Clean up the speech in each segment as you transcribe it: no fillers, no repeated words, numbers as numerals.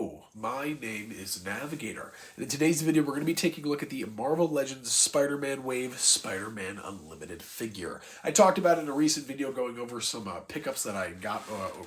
Hello, my name is Navigator, and in today's video we're going to be taking a look at the Marvel Legends Spider-Man Wave Spider-Man Unlimited figure. I talked about it in a recent video going over some pickups that I got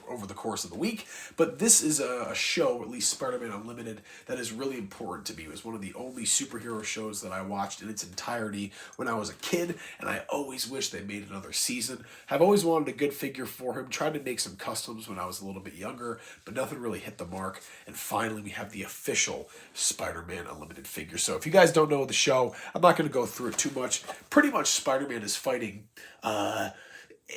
over the course of the week, but this is a show, at least Spider-Man Unlimited, that is really important to me. It was one of the only superhero shows that I watched in its entirety when I was a kid, and I always wish they made another season. I've always wanted a good figure for him, tried to make some customs when I was a little bit younger, but nothing really hit the mark. And finally, we have the official Spider-Man Unlimited figure. So if you guys don't know the show, I'm not going to go through it too much. Pretty much Spider-Man is fighting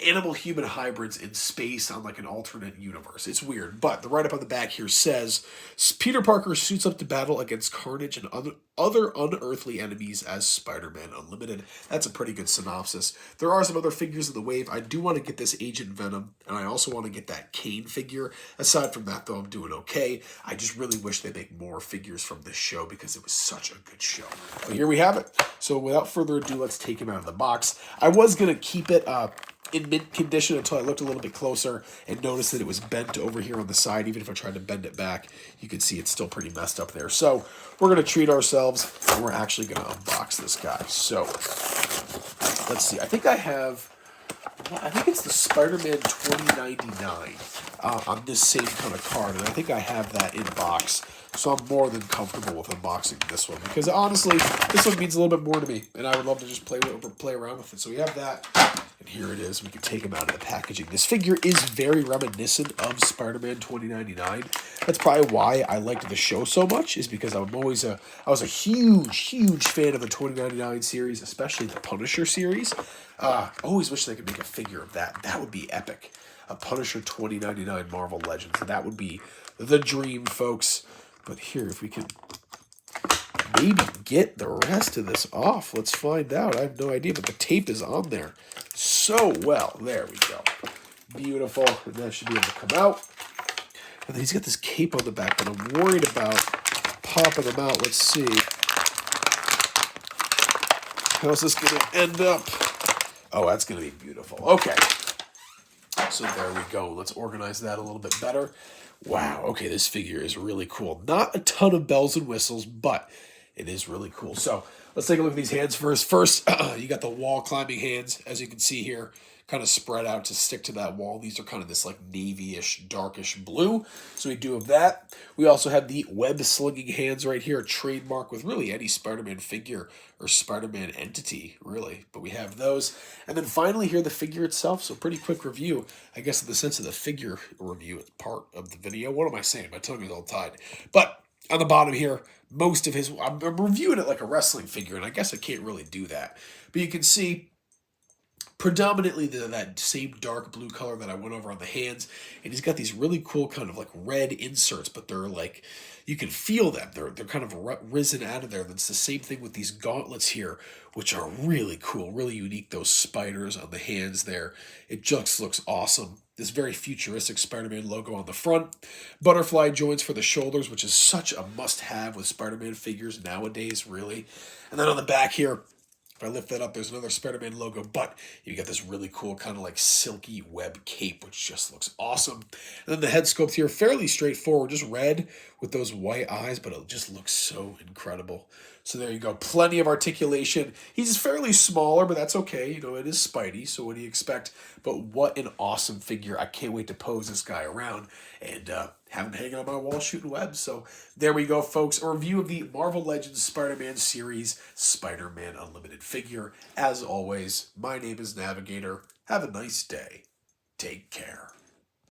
animal-human hybrids in space on like an alternate universe. It's weird, but the write-up on the back here says, Peter Parker suits up to battle against Carnage and other unearthly enemies as Spider-Man Unlimited. That's a pretty good synopsis. There are some other figures in the wave. I do want to get this Agent Venom, and I also want to get that Kane figure. Aside from that, though, I'm doing okay. I just really wish they make more figures from this show because it was such a good show. But here we have it. So without further ado, let's take him out of the box. I was going to keep it in mint condition until I looked a little bit closer and noticed that it was bent over here on the side. Even if I tried to bend it back, you can see it's still pretty messed up there. So we're going to treat ourselves, and we're actually going to unbox this guy. So let's see. I think it's the Spider-Man 2099 on this same kind of card, and I think I have that in box. So I'm more than comfortable with unboxing this one because honestly, this one means a little bit more to me, and I would love to just play around with it. So we have that, and here it is. We can take him out of the packaging. This figure is very reminiscent of Spider-Man 2099. That's probably why I liked the show so much, is because I was a huge fan of the 2099 series, especially the Punisher series. I always wish they could make a figure of that. That would be epic. A Punisher 2099 Marvel Legends. That would be the dream, folks. But here, if we can maybe get the rest of this off, let's find out. I have no idea, but the tape is on there so well. There we go. Beautiful. And that should be able to come out. And then he's got this cape on the back, but I'm worried about popping them out. Let's see. How's this going to end up? Oh, that's going to be beautiful. Okay. So there we go. Let's organize that a little bit better. Wow, okay, this figure is really cool. Not a ton of bells and whistles, but it is really cool. So let's take a look at these hands first. First, you got the wall climbing hands, as you can see here, kind of spread out to stick to that wall. These are kind of this like navy-ish, darkish blue. So we do have that. We also have the web-slinging hands right here, a trademark with really any Spider-Man figure or Spider-Man entity, really. But we have those. And then finally here, the figure itself. So pretty quick review, I guess in the sense of the figure review part of the video. What am I saying? My tongue is all tied. But on the bottom here, most of his, I'm reviewing it like a wrestling figure, and I guess I can't really do that. But you can see predominantly that same dark blue color that I went over on the hands, and he's got these really cool kind of like red inserts, but they're like, you can feel them. They're kind of risen out of there. That's the same thing with these gauntlets here, which are really cool, really unique. Those spiders on the hands there. It just looks awesome. This very futuristic Spider-Man logo on the front. Butterfly joints for the shoulders, which is such a must-have with Spider-Man figures nowadays, really. And then on the back here, if I lift that up, there's another Spider-Man logo, but you get this really cool kind of like silky web cape, which just looks awesome. And then the head sculpt here, fairly straightforward, just red with those white eyes, but it just looks so incredible. So there you go, plenty of articulation. He's fairly smaller, but that's okay. You know, it is Spidey, so what do you expect? But what an awesome figure. I can't wait to pose this guy around and have him hanging on my wall shooting webs. So there we go, folks. A review of the Marvel Legends Spider-Man series Spider-Man Unlimited figure. As always, my name is Navigator. Have a nice day. Take care.